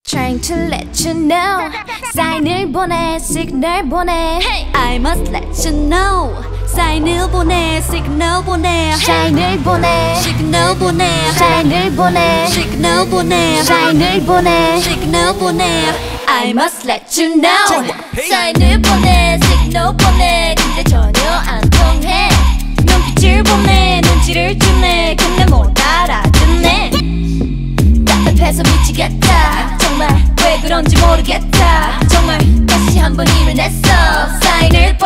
Trying to let you know 사인을 보내 시그널 보내 I must let you know 사인을 보내 시그널 보내 사인을 보내 시그널 보내 사인을 보내 시그널 보내 사인을 보내 시그널 보내 I must let you know 사인을 보내 시그널 보내 근데 전혀 안 통해 눈빛을 보내 눈치를 주네 근데 못 알아듣네 답답해서 미치겠다 정말 왜 그런지 모르겠다 정말 다시 한번 일을 냈어 사인을 보내